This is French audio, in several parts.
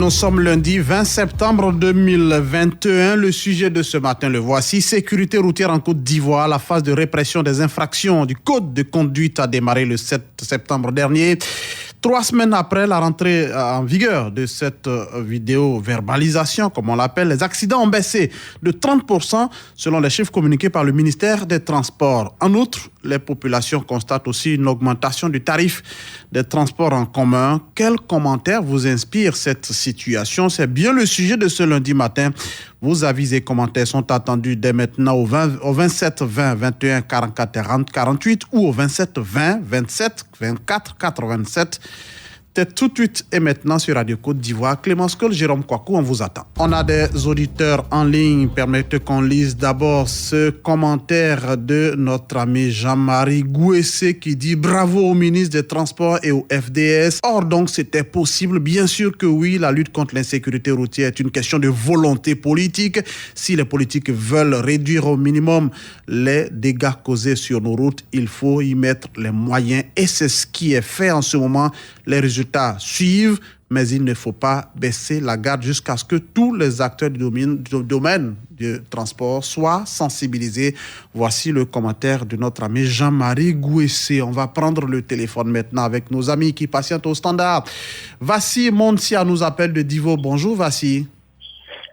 Nous sommes lundi 20 septembre 2021. Le sujet de ce matin, le voici. Sécurité routière en Côte d'Ivoire. La phase de répression des infractions du code de conduite a démarré le 7 septembre dernier. 3 semaines après la rentrée en vigueur de cette vidéo-verbalisation, comme on l'appelle, les accidents ont baissé de 30% selon les chiffres communiqués par le ministère des Transports. En outre, les populations constatent aussi une augmentation du tarif des transports en commun. Quel commentaire vous inspire cette situation? C'est bien le sujet de ce lundi matin. Vos avis et commentaires sont attendus dès maintenant au 27 20 21 44 40 48 ou au 27 20 27 24 87. C'est tout de suite et maintenant sur Radio Côte d'Ivoire. Clémence Cole, Jérôme Kouakou, on vous attend. On a des auditeurs en ligne. Permettez qu'on lise d'abord ce commentaire de notre ami Jean-Marie Gouessé qui dit « Bravo au ministre des Transports et au FDS ». Or donc, c'était possible. Bien sûr que oui, la lutte contre l'insécurité routière est une question de volonté politique. Si les politiques veulent réduire au minimum les dégâts causés sur nos routes, il faut y mettre les moyens. Et c'est ce qui est fait en ce moment. Les résultats suivent, mais il ne faut pas baisser la garde jusqu'à ce que tous les acteurs du domaine du transport soient sensibilisés. Voici le commentaire de notre ami Jean-Marie Gouessé. On va prendre le téléphone maintenant avec nos amis qui patientent au standard. Vassi Montsia nous appelle de Divo. Bonjour Vassi.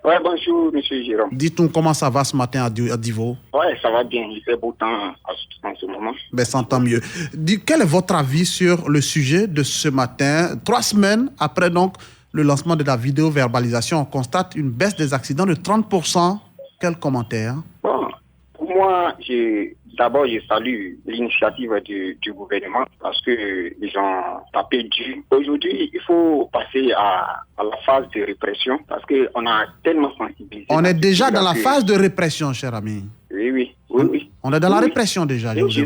Oui, bonjour, M. Jérôme. Dites-nous comment ça va ce matin à Divo? Oui, ça va bien. Il fait beau temps en ce moment. Ben, ça entend mieux. Quel est votre avis sur le sujet de ce matin? 3 semaines après donc le lancement de la vidéo-verbalisation, on constate une baisse des accidents de 30%. Quel commentaire? Bon, pour moi, d'abord, je salue l'initiative du gouvernement parce qu'ils ont tapé dur. Aujourd'hui, il faut passer à la phase de répression parce qu'on a tellement sensibilisé. On est déjà dans la phase de répression, cher ami. Oui. On est dans la répression déjà. Et je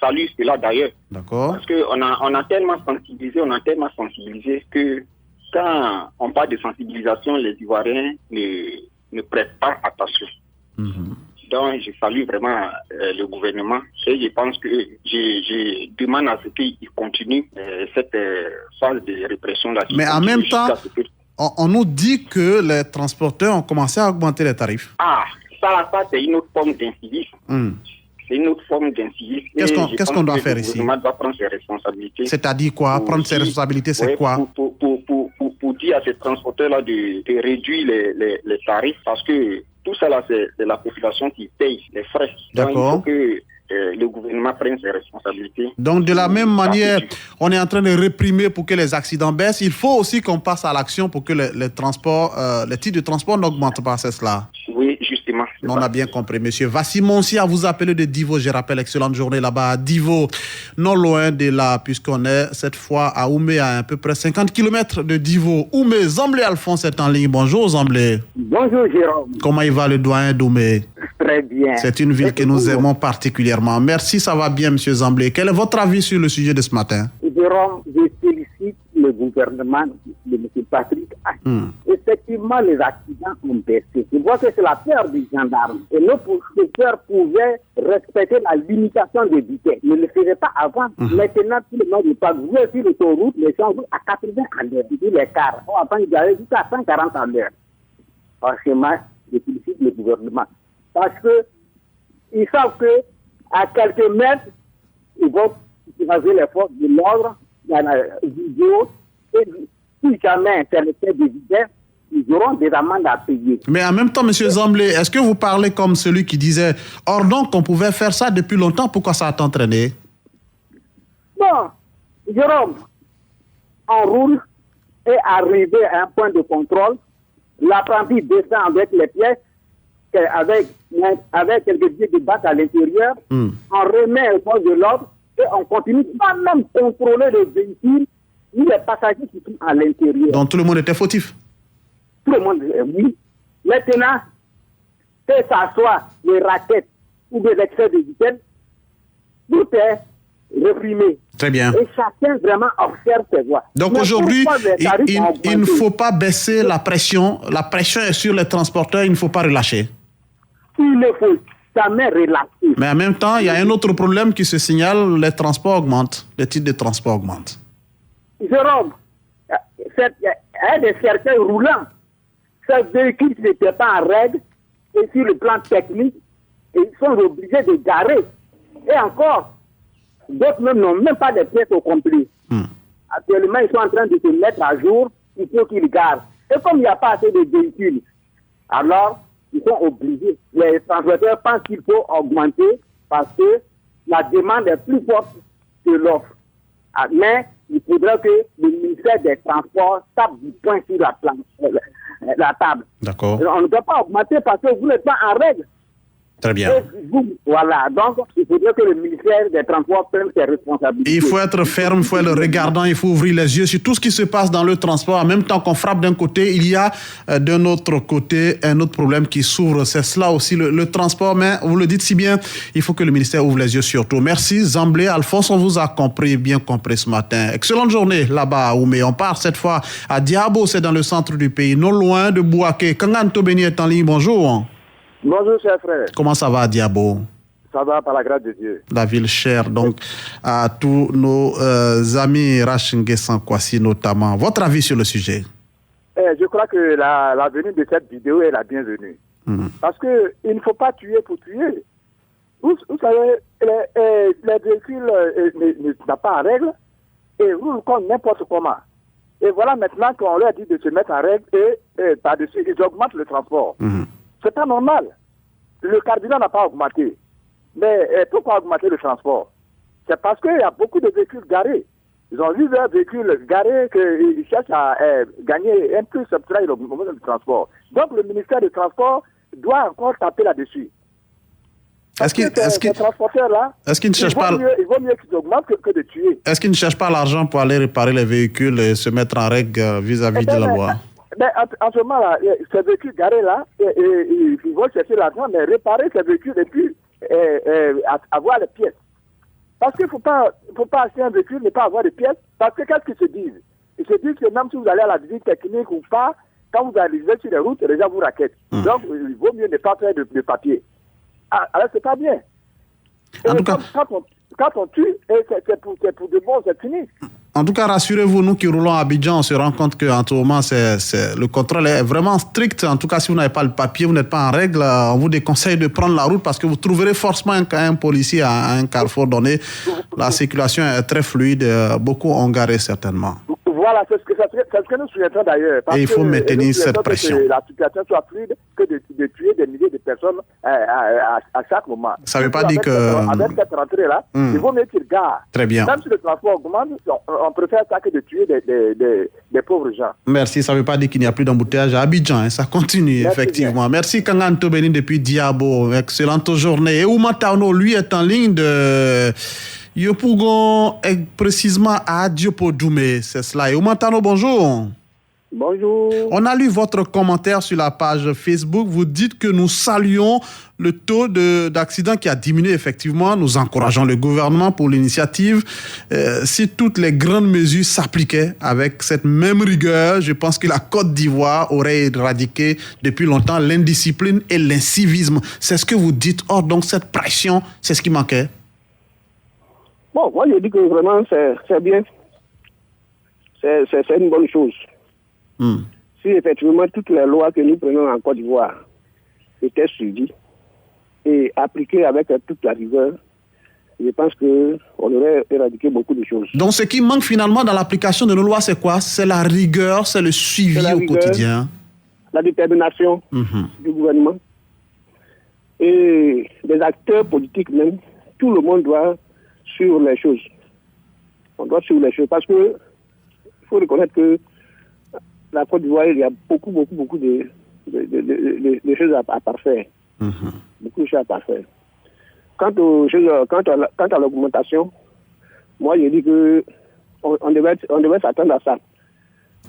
salue cela d'ailleurs. D'accord. Parce qu'on a tellement sensibilisé que quand on parle de sensibilisation, les Ivoiriens ne prêtent pas attention. Donc, je salue vraiment le gouvernement et je pense que je demande à ce qu'il continue cette phase de répression-là. Mais en même temps, on nous dit que les transporteurs ont commencé à augmenter les tarifs. Ah, ça c'est une autre forme d'incivisme. C'est une autre forme d'incivisme. Qu'est-ce qu'on doit faire ici? Le gouvernement doit prendre ses responsabilités. C'est-à-dire quoi? Prendre ses responsabilités, c'est quoi? Pour dire à ces transporteurs-là de réduire les tarifs parce que tout ça là, c'est la population qui paye les frais. D'accord. Donc, il faut que le gouvernement prenne ses responsabilités. Donc, de la même manière, on est en train de réprimer pour que les accidents baissent. Il faut aussi qu'on passe à l'action pour que les transports, les titres de transport n'augmentent pas, c'est cela? Oui, justement. On a bien compris, monsieur. Vassi Montsia vous appelle de Divo. Je rappelle, excellente journée là-bas à Divo, non loin de là, puisqu'on est cette fois à Oumé, à peu près 50 km de Divo. Oumé, Zamblé Alphonse est en ligne. Bonjour, Zamblé. Bonjour, Jérôme. Comment il va le doyen d'Oumé? Très bien. C'est une ville que nous aimons particulièrement. Merci, ça va bien, monsieur Zamblé. Quel est votre avis sur le sujet de ce matin? Jérôme, je félicite le gouvernement de M. Patrick Achi. Effectivement, les accidents ont baissé. Je vois que c'est la peur des gendarmes. Et nos chauffeurs pouvaient respecter la limitation de vitesse. Ils ne le faisaient pas avant. Maintenant, tout le monde n'est pas voué sur l'autoroute. Les gens vont à 80 à l'heure. Sur les cars. Avant, ils allaient jusqu'à 140 à l'heure. Franchement, je félicite le gouvernement. Parce que ils savent que à quelques mètres, ils vont utiliser les forces de l'ordre, dans la vidéo, et si jamais c'est le fait de vitesse, ils auront des amendes à payer. Mais en même temps, M. Zamblé, est-ce que vous parlez comme celui qui disait « Or donc, on pouvait faire ça depuis longtemps, pourquoi ça a tant traîné ?» Bon, Jérôme, on roule et arrivé à un point de contrôle, l'apprenti descend avec les pièces, avec quelques billets de bac à l'intérieur, on remet au point de l'ordre et on continue pas même contrôler les véhicules ni les passagers qui sont à l'intérieur. Donc tout le monde était fautif? Tout le monde, oui. Maintenant, que ça soit les raquettes ou des excès de vitesse, tout est réprimé. Très bien. Et chacun vraiment observe ses voies. Donc aujourd'hui, il ne faut pas baisser la pression. La pression est sur les transporteurs, il ne faut pas relâcher. Il ne faut jamais relâcher. Mais en même temps, il y a un autre problème qui se signale, les transports augmentent, les titres de transport augmentent. Jérôme, des cercueils roulants. Ces véhicules n'étaient pas en règle, et sur le plan technique, ils sont obligés de garer. Et encore, d'autres même n'ont même pas de pièces au complet. Actuellement, ils sont en train de se mettre à jour, il faut qu'ils garent. Et comme il n'y a pas assez de véhicules, alors ils sont obligés. Les transporteurs pensent qu'il faut augmenter parce que la demande est plus forte que l'offre. Mais il faudrait que le ministère des Transports tape du poing sur la table. D'accord. On ne doit pas augmenter parce que vous n'êtes pas en règle. Très bien. Voilà, donc il faudrait que le ministère des Transports prenne ses responsabilités. Il faut être ferme, il faut être regardant, il faut ouvrir les yeux sur tout ce qui se passe dans le transport. En même temps qu'on frappe d'un côté, il y a d'un autre côté un autre problème qui s'ouvre. C'est cela aussi le transport, mais vous le dites si bien, il faut que le ministère ouvre les yeux sur tout. Merci Zamblé, Alphonse, on vous a compris, bien compris ce matin. Excellente journée là-bas à Oumé. On part cette fois à Diabo, c'est dans le centre du pays, non loin de Bouaké. Kangan Tobeni est en ligne, bonjour. Bonjour, cher frère. Comment ça va à Diabo? Ça va par la grâce de Dieu. La ville chère, donc, à tous nos amis Rachingue Sankwasi notamment. Votre avis sur le sujet? Je crois que la venue de cette vidéo est la bienvenue. Parce qu'il ne faut pas tuer pour tuer. Vous savez, les véhicules ne sont pas en règle et roulent comme n'importe comment. Et voilà maintenant qu'on leur dit de se mettre en règle et par-dessus, ils augmentent le transport. C'est pas normal. Le carburant n'a pas augmenté. Mais pourquoi augmenter le transport? C'est parce qu'il y a beaucoup de véhicules garés. Ils ont vu leurs véhicules garés qu'ils cherchent à gagner un plus sur le moment du transport. Donc le ministère du Transport doit encore taper là-dessus. Est-ce qu'il ne cherche pas... Il vaut mieux qu'ils augmentent que de tuer. Est-ce qu'ils ne cherchent pas l'argent pour aller réparer les véhicules et se mettre en règle vis-à-vis de la loi? Mais en ce moment-là, ces véhicules garés là, ils vont chercher l'argent, mais réparer ces véhicules et puis avoir les pièces. Parce qu'il ne faut pas acheter un véhicule et ne pas avoir de pièces. Parce que qu'est-ce qu'ils se disent? Ils se disent que même si vous allez à la visite technique ou pas, quand vous arrivez sur les routes, les gens vous raquettent. Donc, il vaut mieux ne pas faire de papier. Alors, c'est pas bien. En tout cas, quand on tue, c'est pour de bon, c'est fini. En tout cas, rassurez-vous, nous qui roulons à Abidjan, on se rend compte qu'en tout moment, le contrôle est vraiment strict. En tout cas, si vous n'avez pas le papier, vous n'êtes pas en règle, on vous déconseille de prendre la route parce que vous trouverez forcément un policier à un carrefour donné. La circulation est très fluide, beaucoup ont garé certainement. Voilà, c'est ce que nous souhaitons d'ailleurs. Et il faut maintenir cette pression. Que la situation soit fluide, que de tuer des milliers de personnes à chaque moment. Ça ne veut pas dire que... Avec cette rentrée-là, il vaut mieux qu'ils gardent. Très bien. Même si le transport augmente, on préfère ça que de tuer des pauvres gens. Merci, ça ne veut pas dire qu'il n'y a plus d'embouteillage à Abidjan. Ça continue, merci effectivement. Bien. Merci Kangan Tobeni depuis Diabo. Excellente journée. Et Ouma Tauno, lui, est en ligne de... Yopougon est précisément à Diopo-Doumé, c'est cela. Et Oumantano, bonjour. Bonjour. On a lu votre commentaire sur la page Facebook. Vous dites que nous saluons le taux d'accidents qui a diminué effectivement. Nous encourageons le gouvernement pour l'initiative. Si toutes les grandes mesures s'appliquaient avec cette même rigueur, je pense que la Côte d'Ivoire aurait éradiqué depuis longtemps l'indiscipline et l'incivisme. C'est ce que vous dites. Or, donc, cette pression, c'est ce qui manquait. Bon, moi je dis que vraiment c'est bien. C'est une bonne chose. Si effectivement toutes les lois que nous prenons en Côte d'Ivoire étaient suivies et appliquées avec toute la rigueur, je pense qu'on aurait éradiqué beaucoup de choses. Donc ce qui manque finalement dans l'application de nos lois, c'est quoi? C'est la rigueur, c'est le suivi au quotidien. La détermination du gouvernement et des acteurs politiques même. Tout le monde doit suivre les choses. On doit suivre les choses parce que il faut reconnaître que la Côte d'Ivoire, il y a beaucoup de choses à parfaire. Beaucoup de choses à parfaire. Quant à l'augmentation, moi je dis que on devait s'attendre à ça.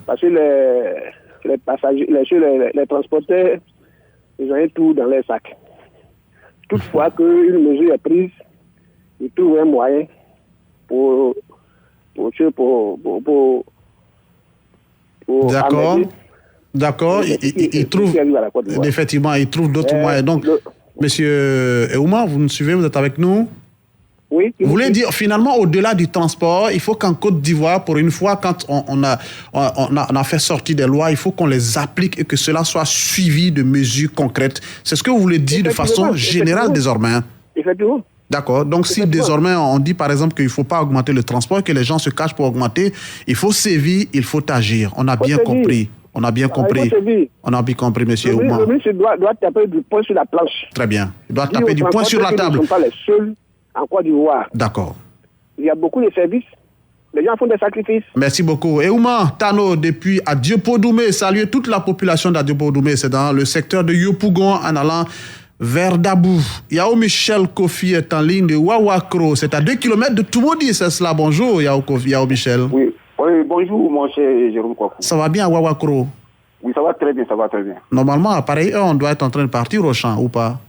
Parce que les passagers, les transporteurs, ils ont tout dans les sacs. Toutefois qu'une mesure est prise, ils trouvent un moyen pour D'accord. Ils trouvent, effectivement, ils trouvent d'autres moyens. Donc, Monsieur Eouma, vous nous suivez, vous êtes avec nous? Oui. Vous voulez dire, finalement, au-delà du transport, il faut qu'en Côte d'Ivoire, pour une fois, quand on a fait sortir des lois, il faut qu'on les applique et que cela soit suivi de mesures concrètes. C'est ce que vous voulez dire de façon générale désormais. Effectivement. D'accord. Donc, si désormais on dit, par exemple, qu'il ne faut pas augmenter le transport, que les gens se cachent pour augmenter, il faut sévir, il faut agir. On a bien compris. On a bien compris. On a bien compris, monsieur Ouma. Le ministre doit taper du poing sur la planche. Très bien. Il doit taper du poing sur la table. Ils ne sont pas les seuls en Côte d'Ivoire. D'accord. Il y a beaucoup de services. Les gens font des sacrifices. Merci beaucoup. Et Ouma Tano, depuis Adiopodoumé, saluer toute la population d'Adiopodoumé. C'est dans le secteur de Yopougon en allant vers Dabou. Yao Michel Kofi est en ligne de Wawakro. C'est à 2 km de Toumoudi, c'est cela. Bonjour, Yao Michel. Oui, bonjour, mon cher Jérôme Kwaku. Ça va bien à Wawakro? Oui, ça va très bien, ça va très bien. Normalement, à pareille heure, on doit être en train de partir au champ, ou pas?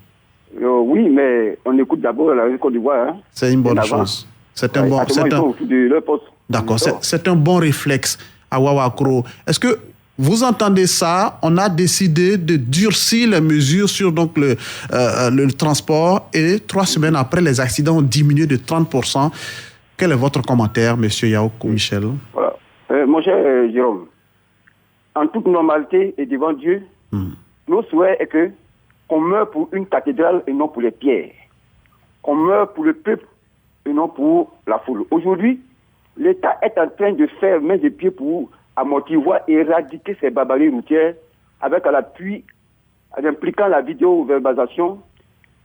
Oui, mais on écoute d'abord la Côte d'Ivoire. Hein. C'est une bonne chose. C'est un bon... D'accord, c'est un bon réflexe à Wawakro. Est-ce que vous entendez ça? On a décidé de durcir les mesures sur donc, le transport et 3 semaines après, les accidents ont diminué de 30%. Quel est votre commentaire, M. Yaokou Michel? Voilà. Mon cher Jérôme, en toute normalité et devant Dieu, notre souhait est qu'on meure pour une cathédrale et non pour les pierres. Qu'on meure pour le peuple et non pour la foule. Aujourd'hui, l'État est en train de faire main et pieds pour amortir, voire éradiquer ces barbaries routières avec à l'appui, impliquant la vidéo-verbalisation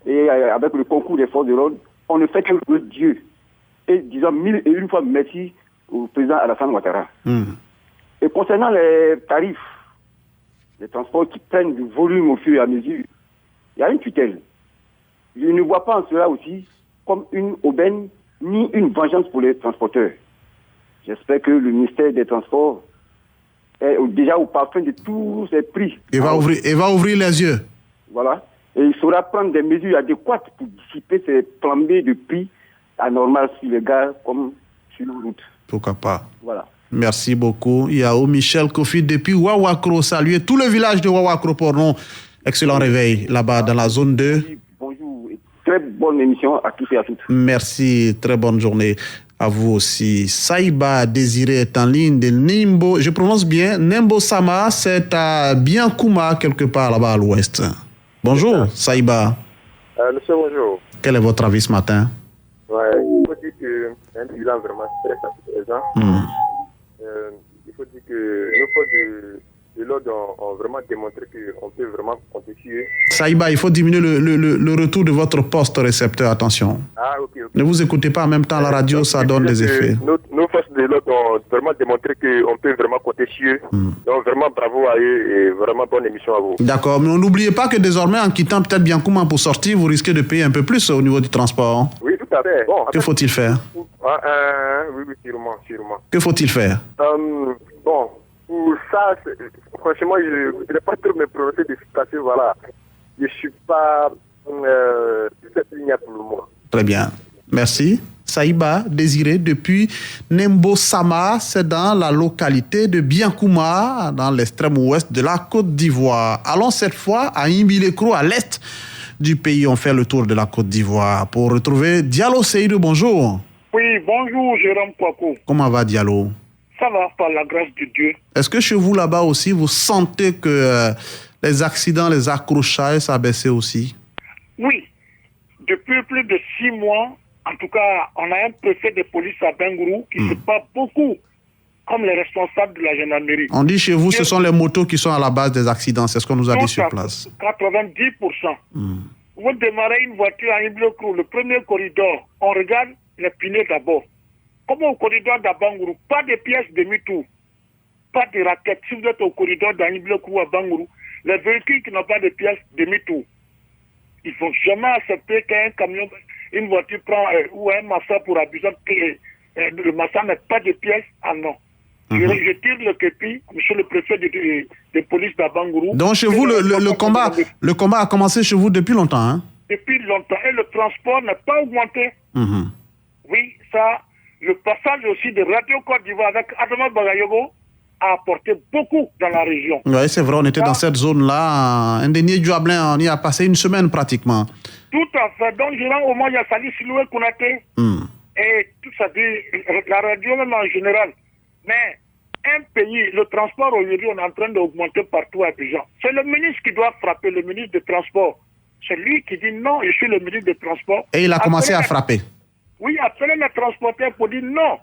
et avec le concours des forces de l'ordre. On ne fait que le Dieu. Et disons 1001 fois merci au président Alassane Ouattara. Et concernant les tarifs, les transports qui prennent du volume au fur et à mesure, il y a une tutelle. Je ne vois pas en cela aussi comme une aubaine ni une vengeance pour les transporteurs. J'espère que le ministère des Transports est déjà au parfum de tous ces prix. Il va ouvrir les yeux. Voilà. Et il saura prendre des mesures adéquates pour dissiper ces flambées de prix anormales sur les gares comme sur nos routes. Pourquoi pas. Voilà. Merci beaucoup. Yao Michel Kofi depuis Wawakro. Saluez tout le village de Wawakro pour nous. Excellent réveil là-bas dans la zone 2. Bonjour. Très bonne émission à tous et à toutes. Merci. Très bonne journée à vous aussi. Saïba Désiré est en ligne de Nimbo. Je prononce bien. Nimbo Sama, c'est à Biankouma, quelque part là-bas à l'ouest. Bonjour, Saïba. Monsieur, bonjour. Quel est votre avis ce matin? Ouais, il faut dire qu'un bilan vraiment très satisfaisant. Il faut dire que nos forces de l'ordre ont vraiment démontré qu'on peut vraiment compter sur eux. Saïba, il faut diminuer le retour de votre poste récepteur. Attention. Ah, ok. Ne vous écoutez pas en même temps la radio, ça donne des effets. Nos forces de l'ordre ont vraiment démontré qu'on peut vraiment compter sur eux. Donc vraiment bravo à eux et vraiment bonne émission à vous. D'accord, mais n'oubliez pas que désormais, en quittant peut-être Biankouma pour sortir, vous risquez de payer un peu plus au niveau du transport. Oui, tout à fait. Bon, que faut-il faire? Oui, sûrement. Que faut-il faire? Bon, pour ça, franchement, je n'ai pas trop me prononcer de situation, voilà. Je ne suis pas sur cette ligne pour le moment. Très bien. Merci. Saïba Désiré depuis Nembo Sama, c'est dans la localité de Biankouma, dans l'extrême ouest de la Côte d'Ivoire. Allons cette fois à Imbilekro, à l'est du pays. On fait le tour de la Côte d'Ivoire pour retrouver Diallo Seydou. Bonjour. Oui, bonjour Jérôme Kwaku. Comment va Diallo? Ça va, par la grâce de Dieu. Est-ce que chez vous là-bas aussi, vous sentez que les accidents, les accrochages, ça a baissé aussi? Oui. Depuis plus de 6 mois, en tout cas, on a un préfet de police à Bengourou qui se bat beaucoup comme les responsables de la gendarmerie. On dit chez vous, ce sont les motos qui sont à la base des accidents. C'est ce qu'on nous a dit sur place. 90%. Vous démarrez une voiture à Iblokrou, le premier corridor, on regarde les pneus d'abord. Comme au corridor d'Abangourou, pas de pièces demi-tour, pas de raquettes. Si vous êtes au corridor d'Iblokrou à Bangourou, les véhicules qui n'ont pas de pièces demi-tour, ils ne vont jamais accepter qu'un camion, une voiture prend ou un massa pour abuser, que le massa n'a pas de pièces. Ah non. Je tire le képi, monsieur le préfet de police d'Abangourou. Donc chez vous, le combat a commencé chez vous depuis longtemps, hein? Depuis longtemps. Et le transport n'a pas augmenté. Oui, ça, le passage aussi de Radio Côte d'Ivoire avec Adama Bagayogo a apporté beaucoup dans la région. Oui, c'est vrai, on était dans cette zone-là. Un dernier Duablin, on y a passé une semaine pratiquement. Tout à fait. Donc, je rends hommage à Sali Siloué Kounaté. Et tout ça dit, la radio même en général. Mais un pays, le transport aujourd'hui, on est en train d'augmenter partout à Abidjan. C'est le ministre qui doit frapper, le ministre des Transports. C'est lui qui dit non, je suis le ministre des Transports. Et il a commencé à frapper. Oui, appelez les transporteurs pour dire non.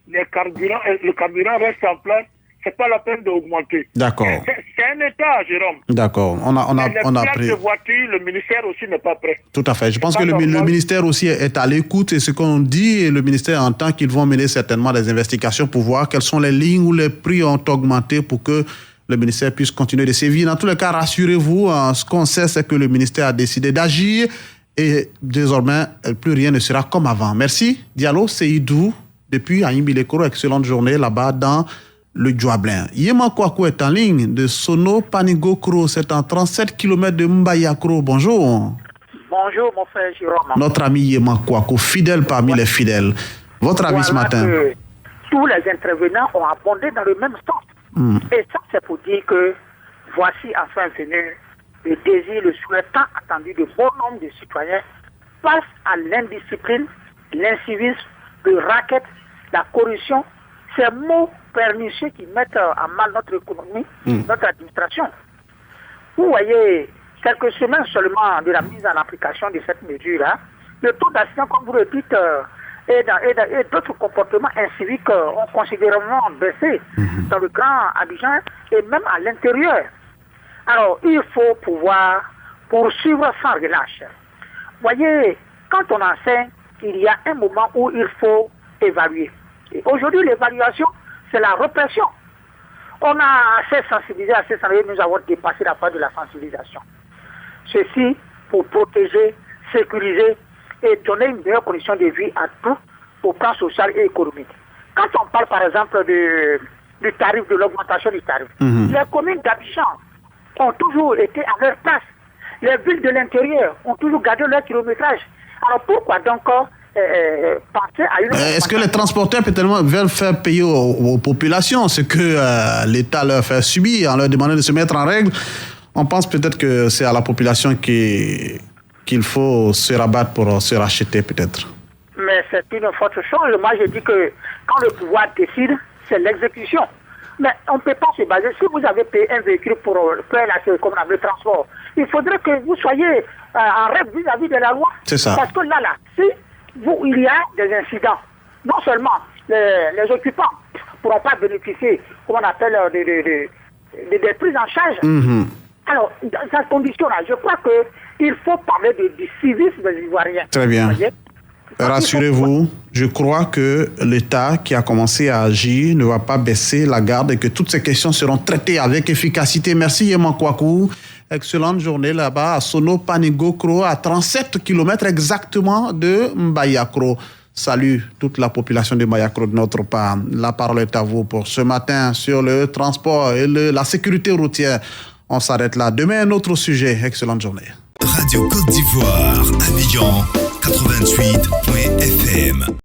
Le carburant reste en place. C'est pas la peine d'augmenter. D'accord. C'est un État, Jérôme. D'accord. On a pris. De voitures, le ministère aussi n'est pas prêt. Tout à fait. Je pense que le ministère aussi est à l'écoute et ce qu'on dit, et le ministère entend qu'ils vont mener certainement des investigations pour voir quelles sont les lignes où les prix ont augmenté pour que le ministère puisse continuer de sévir. Dans tous les cas, rassurez-vous, ce qu'on sait, c'est que le ministère a décidé d'agir et désormais, plus rien ne sera comme avant. Merci. Diallo Seydou, depuis Aïmbilekoro, excellente journée là-bas dans le Djouablin. Yema Kwaku est en ligne de Sono Panigokro, c'est en 37 km de Mbayakro. Bonjour. Bonjour mon frère Jérôme. Notre ami Yema Kwaku, fidèle parmi les fidèles. Votre avis ce matin? Tous les intervenants ont abondé dans le même sens. Et ça, c'est pour dire que voici enfin venu le désir, le souhait tant attendu de bon nombre de citoyens face à l'indiscipline, l'incivisme, le racket, la corruption, ces mots pernicieux qui mettent à mal notre économie, notre administration. Vous voyez, quelques semaines seulement de la mise en application de cette mesure, le taux d'accident, comme vous le dites, et d'autres comportements inciviques ont considérablement baissé dans le Grand Abidjan et même à l'intérieur. Alors, il faut pouvoir poursuivre sans relâche. Vous voyez, quand on enseigne, il y a un moment où il faut évaluer. Et aujourd'hui, l'évaluation, c'est la répression. On a assez sensibilisé, nous avons dépassé la phase de la sensibilisation. Ceci pour protéger, sécuriser et donner une meilleure condition de vie à tous au plan social et économique. Quand on parle par exemple du tarif, de l'augmentation du tarif, les communes d'Abidjan ont toujours été à leur place. Les villes de l'intérieur ont toujours gardé leur kilométrage. Alors pourquoi donc penser à une... Est-ce que les transporteurs peut-être veulent faire payer aux populations ce que l'État leur fait subir en leur demandant de se mettre en règle? On pense peut-être que c'est à la population qu'il faut se rabattre pour se racheter peut-être. Mais c'est une forte chose. Moi je dis que quand le pouvoir décide, c'est l'exécution. Mais on ne peut pas se baser. Si vous avez payé un véhicule pour faire le transport, il faudrait que vous soyez en règle vis-à-vis de la loi. C'est ça. Parce que là, si il y a des incidents, non seulement les occupants ne pourront pas bénéficier, comme on appelle, des prises en charge. Alors, dans cette condition-là, je crois qu'il faut parler du civisme des Ivoiriens. Très bien. Rassurez-vous, je crois que l'État qui a commencé à agir ne va pas baisser la garde et que toutes ces questions seront traitées avec efficacité. Merci Yema Kwaku. Excellente journée là-bas à Sono Panigokro, à 37 km exactement de Mbayakro. Salut toute la population de Mbayakro de notre part. La parole est à vous pour ce matin sur le transport et la sécurité routière. On s'arrête là. Demain, un autre sujet. Excellente journée. Radio Côte d'Ivoire, Abidjan, 88.fm.